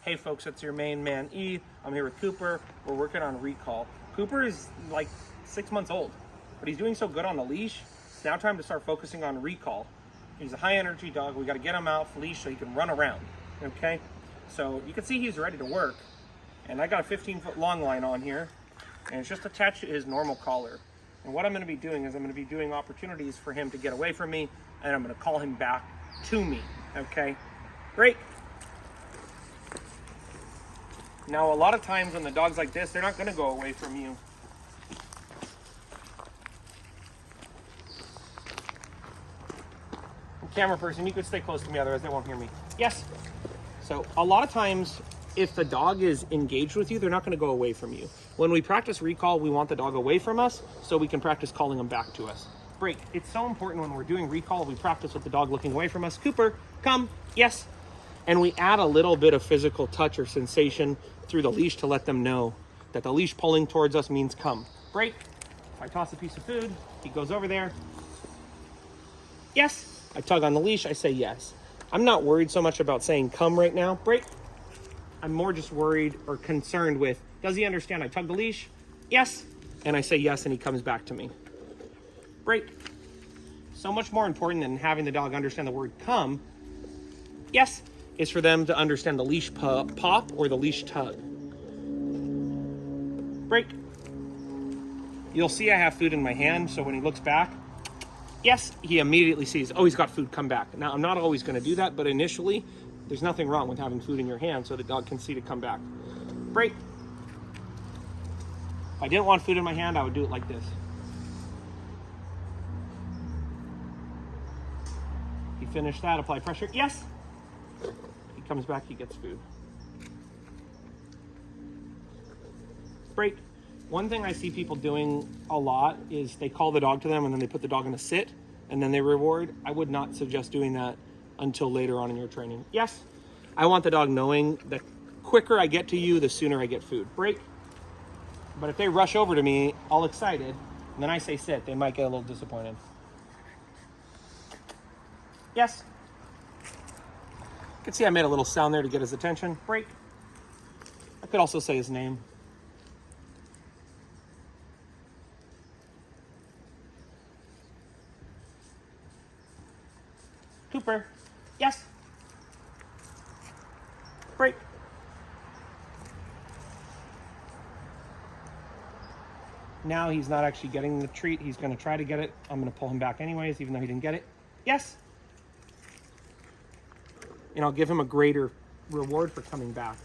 Hey folks, it's your main man E. I'm here with Cooper. We're working on recall. Cooper is like 6 months old, but he's doing so good on the leash. It's now time to start focusing on recall. He's a high energy dog. We got to get him off leash so he can run around, okay? So you can see he's ready to work. And I got a 15-foot long line on here, and it's just attached to his normal collar. And what I'm going to be doing is I'm going to be doing opportunities for him to get away from me, and I'm going to call him back to me, okay? Break. Now, a lot of times when the dog's like this, they're not going to go away from you. Camera person, you could stay close to me, otherwise they won't hear me. Yes. So a lot of times, if the dog is engaged with you, they're not going to go away from you. When we practice recall, we want the dog away from us so we can practice calling them back to us. Break. It's so important when we're doing recall, we practice with the dog looking away from us. Cooper, come. Yes. And we add a little bit of physical touch or sensation through the leash to let them know that the leash pulling towards us means come. Break. If I toss a piece of food, he goes over there. Yes. I tug on the leash, I say yes. I'm not worried so much about saying come right now. Break. I'm more just worried or concerned with, does he understand I tug the leash? Yes. And I say yes, and he comes back to me. Break. So much more important than having the dog understand the word come, yes, is for them to understand the leash pop or the leash tug. Break. You'll see I have food in my hand, so when he looks back, yes, he immediately sees, oh, he's got food, come back. Now, I'm not always going to do that, but initially, there's nothing wrong with having food in your hand so the dog can see to come back. Break. If I didn't want food in my hand, I would do it like this. He finished that, apply pressure, yes. He comes back, he gets food. Break. One thing I see people doing a lot is they call the dog to them and then they put the dog in a sit and then they reward. I would not suggest doing that until later on in your training. Yes, I want the dog knowing the quicker I get to you, the sooner I get food. Break. But if they rush over to me all excited and then I say sit, they might get a little disappointed. Yes. You can see I made a little sound there to get his attention. Break. I could also say his name. Cooper, yes. Break. Now he's not actually getting the treat. He's going to try to get it. I'm going to pull him back anyways, even though he didn't get it. Yes. And I'll give him a greater reward for coming back.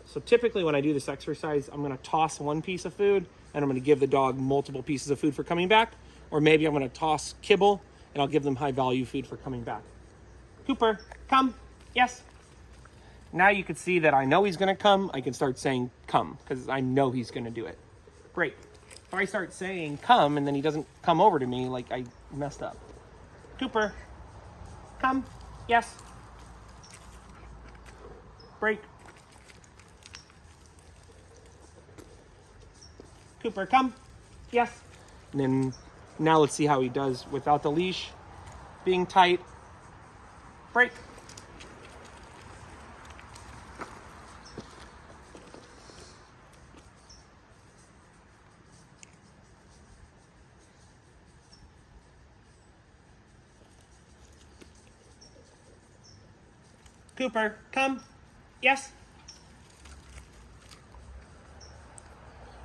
So typically when I do this exercise, I'm going to toss one piece of food and I'm going to give the dog multiple pieces of food for coming back. Or maybe I'm going to toss kibble and I'll give them high value food for coming back. Cooper, come. Yes. Now you can see that I know he's going to come. I can start saying come because I know he's going to do it. Great. If I start saying come and then he doesn't come over to me, like I messed up. Cooper, come. Yes. Break. Cooper, come. Yes. And then now let's see how he does without the leash being tight. Break. Cooper, come. Yes.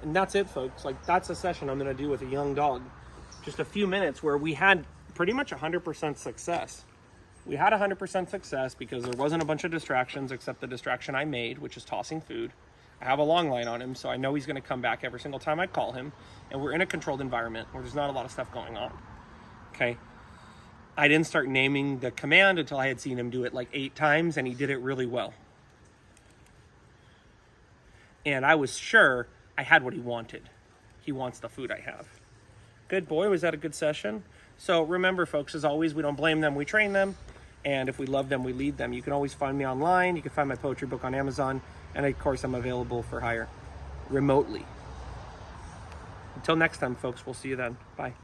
And that's it, folks. Like, that's a session I'm going to do with a young dog. Just a few minutes where we had pretty much 100% success. We had 100% success because there wasn't a bunch of distractions except the distraction I made, which is tossing food. I have a long line on him, so I know he's going to come back every single time I call him. And we're in a controlled environment where there's not a lot of stuff going on. Okay? I didn't start naming the command until I had seen him do it like 8 times, and he did it really well. And I was sure I had what he wanted. He wants the food I have. Good boy, was that a good session? So remember, folks, as always, we don't blame them, we train them. And if we love them, we lead them. You can always find me online. You can find my poetry book on Amazon. And of course, I'm available for hire remotely. Until next time, folks, we'll see you then. Bye.